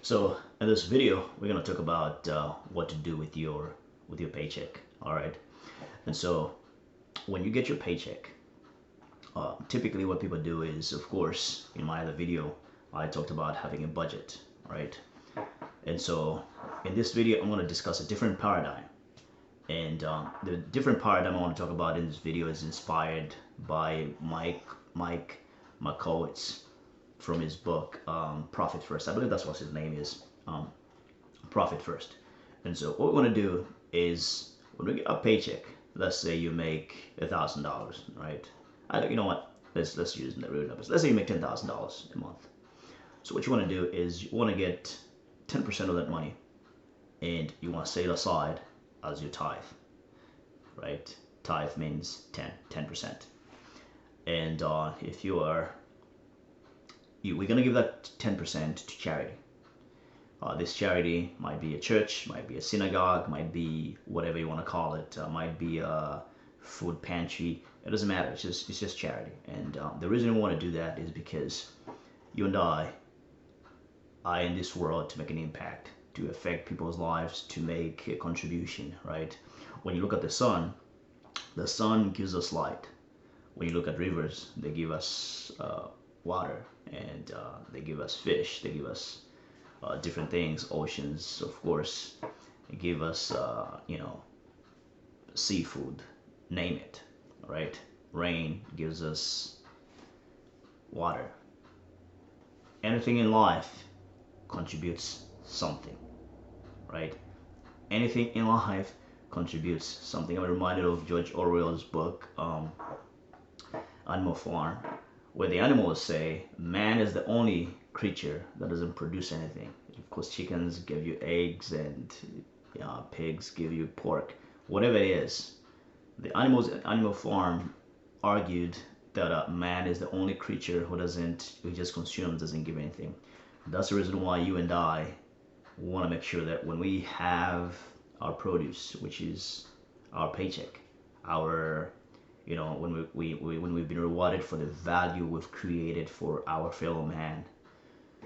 So in this video, we're gonna talk about what to do with your paycheck. All right. And so when you get your paycheck, typically what people do is, of course, in my other video, I talked about having a budget, right? And so in this video, I'm gonna discuss a different paradigm. And the different paradigm I want to talk about in this video is inspired by Mike McCowitz from his book Profit First. I believe that's what his name is. Profit First. And so what we want to do is when we get a paycheck, let's say you make $1,000, right? You know what? Let's use the real numbers. Let's say you make $10,000 a month. So what you want to do is you want to get 10% of that money, and you want to set it aside as your tithe, right? Tithe means 10%. And if we're gonna give that 10% to charity. This charity might be a church, might be a synagogue, might be whatever you want to call it, might be a food pantry. It doesn't matter. It's just charity. And the reason we want to do that is because you and I are in this world to make an impact, to affect people's lives, to make a contribution, right? When you look at the sun gives us light. When you look at rivers, they give us water, and they give us fish, they give us different things. Oceans, of course, they give us, seafood, name it, right? Rain gives us water. Anything in life contributes something, right? Anything in life contributes something. I'm reminded of George Orwell's book, Animal Farm, where the animals say man is the only creature that doesn't produce anything. Of course, chickens give you eggs, and pigs give you pork, whatever it is. The animals at Animal Farm argued that man is the only creature who just consumes, doesn't give anything. That's the reason why you and I want to make sure that when we have our produce, which is our paycheck, our when we've been rewarded for the value we've created for our fellow man,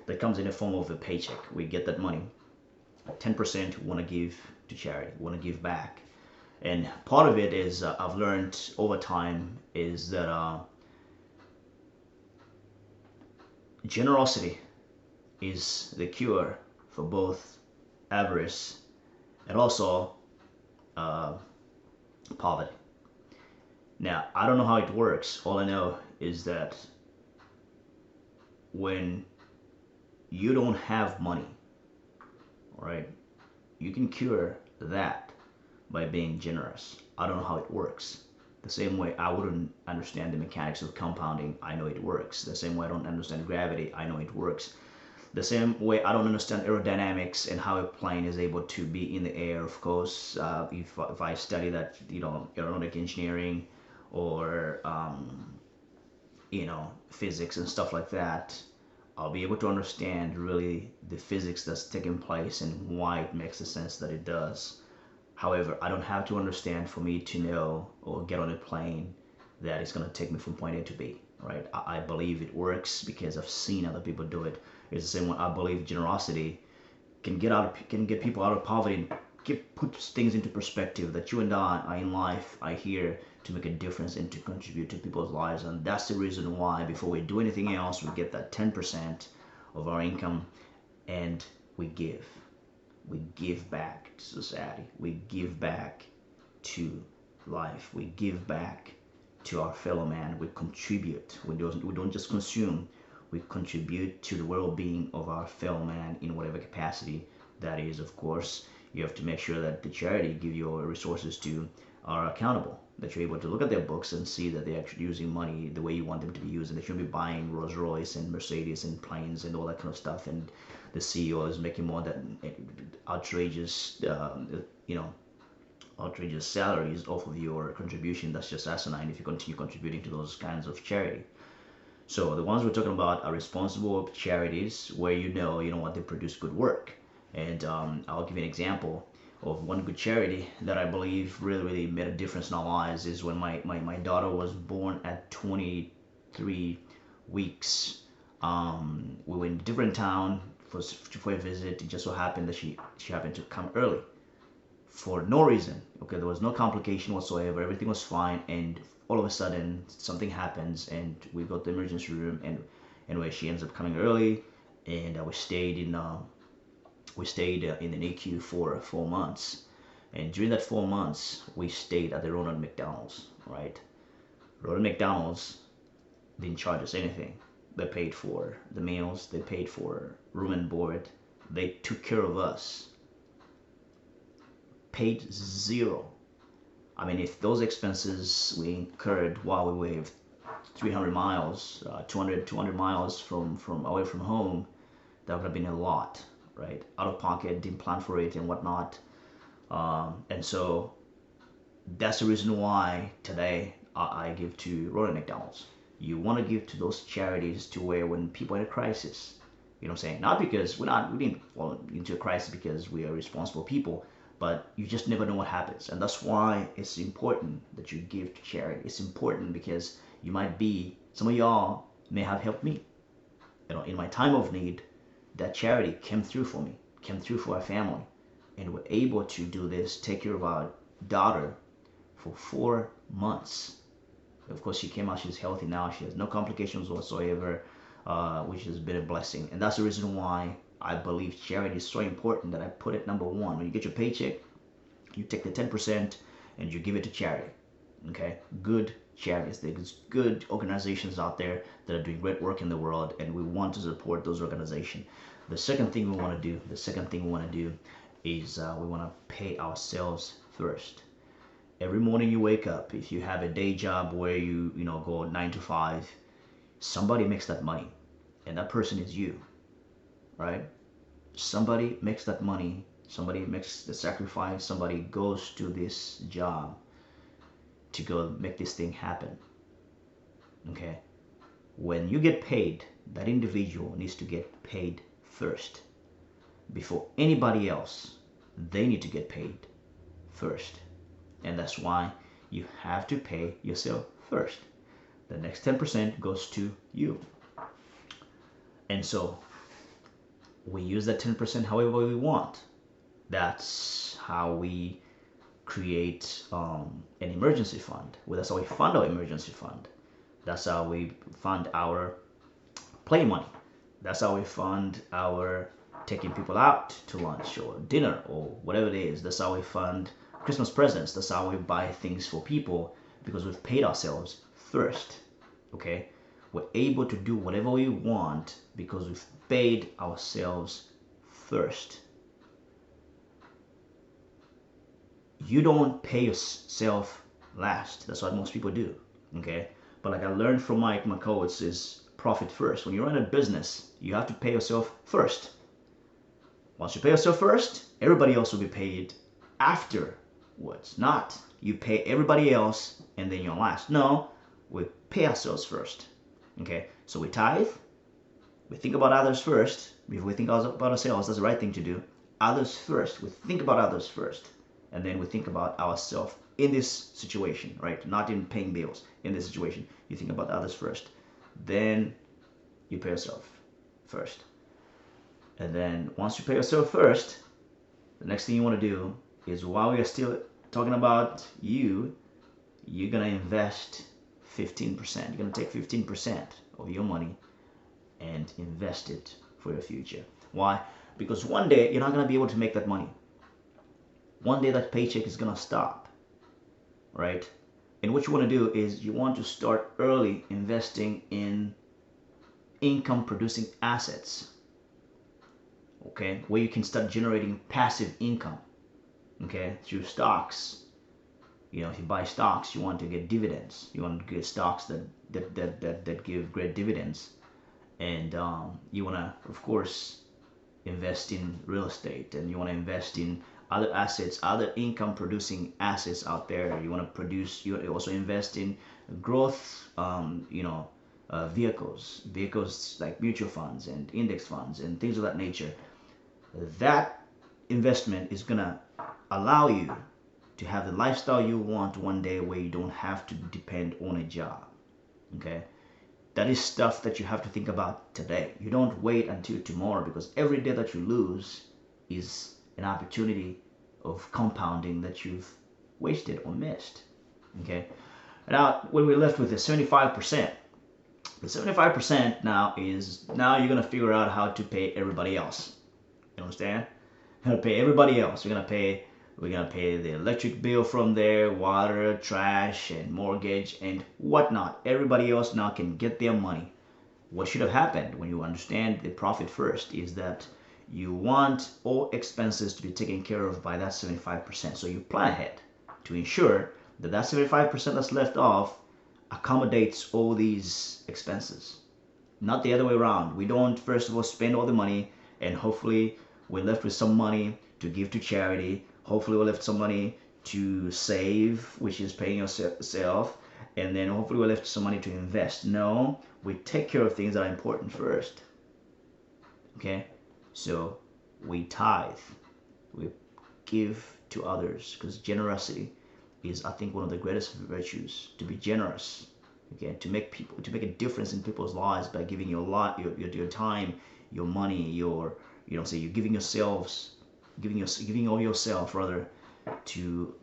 that comes in the form of a paycheck. We get that money. 10% we want to give to charity. We want to give back. And part of it is I've learned over time is that generosity is the cure for both avarice and also poverty. Now, I don't know how it works. All I know is that when you don't have money, right, you can cure that by being generous. I don't know how it works. The same way I wouldn't understand the mechanics of compounding, I know it works. The same way I don't understand gravity, I know it works. The same way I don't understand aerodynamics and how a plane is able to be in the air. Of course, if I study that, aeronautic engineering or physics and stuff like that, I'll be able to understand really the physics that's taking place and why it makes the sense that it does. However, I don't have to understand for me to know or get on a plane that it's going to take me from point A to B, right? I believe it works because I've seen other people do it. It's the same way I believe generosity can get people out of poverty and put things into perspective, that you and I are in life, are here to make a difference and to contribute to people's lives. And that's the reason why before we do anything else, we get that 10% of our income and we give. We give back to society. We give back to life. We give back to our fellow man. We contribute. We don't just consume. We contribute to the well-being of our fellow man in whatever capacity that is. Of course, you have to make sure that the charity give your resources to are accountable, that you're able to look at their books and see that they're actually using money the way you want them to be used, and they shouldn't be buying Rolls Royce and Mercedes and planes and all that kind of stuff, and the CEO is making more than outrageous outrageous salaries off of your contribution. That's just asinine if you continue contributing to those kinds of charity. So the ones we're talking about are responsible charities where they produce good work. And I'll give you an example of one good charity that I believe really, really made a difference in our lives is when my daughter was born at 23 weeks. We were in a different town for a visit. It just so happened that she happened to come early for no reason. Okay, there was no complication whatsoever. Everything was fine, and all of a sudden something happens, and we go to the emergency room, and anyway, she ends up coming early, and we stayed in the NICU for 4 months, and during that 4 months, we stayed at the Ronald McDonald's. Right, Ronald McDonald's didn't charge us anything. They paid for the meals, they paid for room and board, they took care of us, paid zero. I mean, if those expenses we incurred while we were 300 miles, 200 miles from away from home, that would have been a lot, right? Out of pocket, didn't plan for it and whatnot. And so that's the reason why today I give to Ronald McDonald's. You want to give to those charities to where when people are in a crisis, you know what I'm saying? Not because we didn't fall into a crisis because we are responsible people, but you just never know what happens. And that's why it's important that you give to charity. It's important because you might be, some of y'all may have helped me. You know, in my time of need, that charity came through for me, came through for our family. And we're able to do this, take care of our daughter for 4 months. Of course, she came out, she's healthy now, she has no complications whatsoever, which has been a blessing. And that's the reason why I believe charity is so important that I put it number one. When you get your paycheck, you take the 10% and you give it to charity. Okay? Good charities. There's good organizations out there that are doing great work in the world, and we want to support those organizations. The second thing we want to do is we want to pay ourselves first. Every morning you wake up, if you have a day job where you go 9 to 5, somebody makes that money, and that person is you, right? Somebody makes that money, somebody makes the sacrifice, somebody goes to this job to go make this thing happen. Okay? When you get paid, that individual needs to get paid first. Before anybody else, they need to get paid first. And that's why you have to pay yourself first. The next 10% goes to you. And so we use that 10% however we want. That's how we create an emergency fund. Well, that's how we fund our emergency fund. That's how we fund our play money. That's how we fund our taking people out to lunch or dinner or whatever it is. That's how we fund Christmas presents. That's how we buy things for people, because we've paid ourselves first. Okay? We're able to do whatever we want because we've paid ourselves first. You don't pay yourself last. That's what most people do. Okay? But like I learned from my coach, is profit first. When you run a business, you have to pay yourself first. Once you pay yourself first, everybody else will be paid afterwards. Not you pay everybody else and then you're last. No, we pay ourselves first. Okay? So we tithe. We think about others first. Before we think about ourselves, that's the right thing to do. Others first. We think about others first. And then we think about ourselves in this situation, right? Not in paying bills. In this situation, you think about others first. Then you pay yourself first. And then once you pay yourself first, the next thing you want to do is, while we are still talking about you, you're going to invest 15%. You're going to take 15% of your money and invest it for your future. Why? Because one day you're not going to be able to make that money. One day that paycheck is going to stop, right? And what you want to do is you want to start early investing in income producing assets, okay, where you can start generating passive income, okay, through stocks. You know, if you buy stocks, you want to get dividends. You want to get stocks that give great dividends. And you want to, of course, invest in real estate, and you want to invest in other assets, other income producing assets out there. You want to produce, you also invest in growth, vehicles like mutual funds and index funds and things of that nature. That investment is going to allow you to have the lifestyle you want one day, where you don't have to depend on a job. Okay? that is stuff that you have to think about today. You don't wait until tomorrow, because every day that you lose is an opportunity of compounding that you've wasted or missed. Okay. Now, when we're left with the 75%, the 75% now is, now you're gonna figure out how to pay everybody else. You understand? You're gonna pay everybody else. We're gonna pay the electric bill from there, water, trash, and mortgage, and whatnot. Everybody else now can get their money. What should have happened when you understand the profit first is that you want all expenses to be taken care of by that 75%. So you plan ahead to ensure that that 75% that's left off accommodates all these expenses. Not the other way around. We don't first of all spend all the money and hopefully we're left with some money to give to charity. Hopefully we're left some money to save, which is paying yourself, and then hopefully we're left some money to invest. No, we take care of things that are important first. Okay? So we tithe. We give to others, because generosity is, I think, one of the greatest virtues, to be generous. Okay, to make a difference in people's lives by giving your lot, your time, your money, your, say you're giving yourselves, giving all yourself rather, to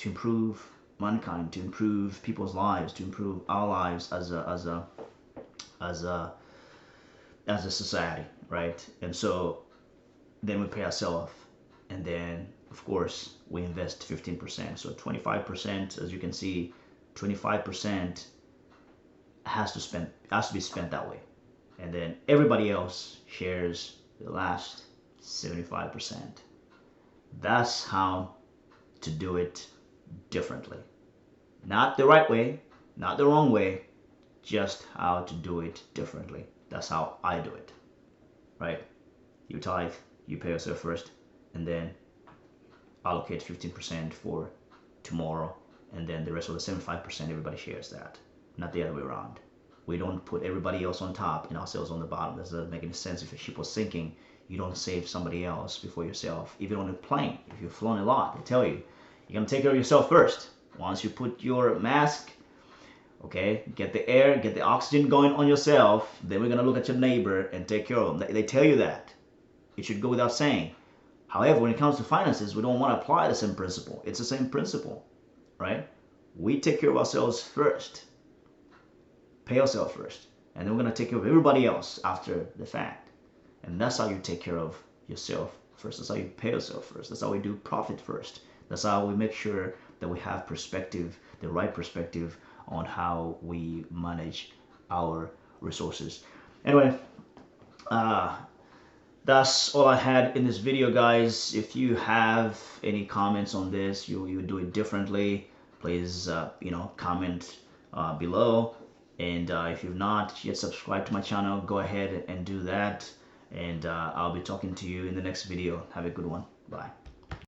improve mankind, to improve people's lives, to improve our lives as a society, right? And so then we pay ourselves, and then of course we invest 15%. So 25%, as you can see, 25% has to be spent that way, and then everybody else shares the last 75%. That's how to do it differently. Not the right way, not the wrong way, just how to do it differently. That's how I do it, right? You tithe, you pay yourself first, and then allocate 15% for tomorrow, and then the rest of the 75%, everybody shares that. Not the other way around. We don't put everybody else on top and ourselves on the bottom. That doesn't make any sense. If a ship was sinking, you don't save somebody else before yourself. Even on a plane, if you've flown a lot, they tell you, you're gonna take care of yourself first. Once you put your mask, okay, get the air, get the oxygen going on yourself, then we're gonna look at your neighbor and take care of them. They tell you that. It should go without saying. However, when it comes to finances, we don't want to apply the same principle. It's the same principle, right? We take care of ourselves first, pay ourselves first, and then we're going to take care of everybody else after the fact. And that's how you take care of yourself first. That's how you pay yourself first. That's how we do profit first. That's how we make sure that we have perspective, the right perspective on how we manage our resources. Anyway, that's all I had in this video, guys. If you have any comments on this, you do it differently, please comment below. And if you've not yet subscribed to my channel, go ahead and do that. And I'll be talking to you in the next video. Have a good one. Bye.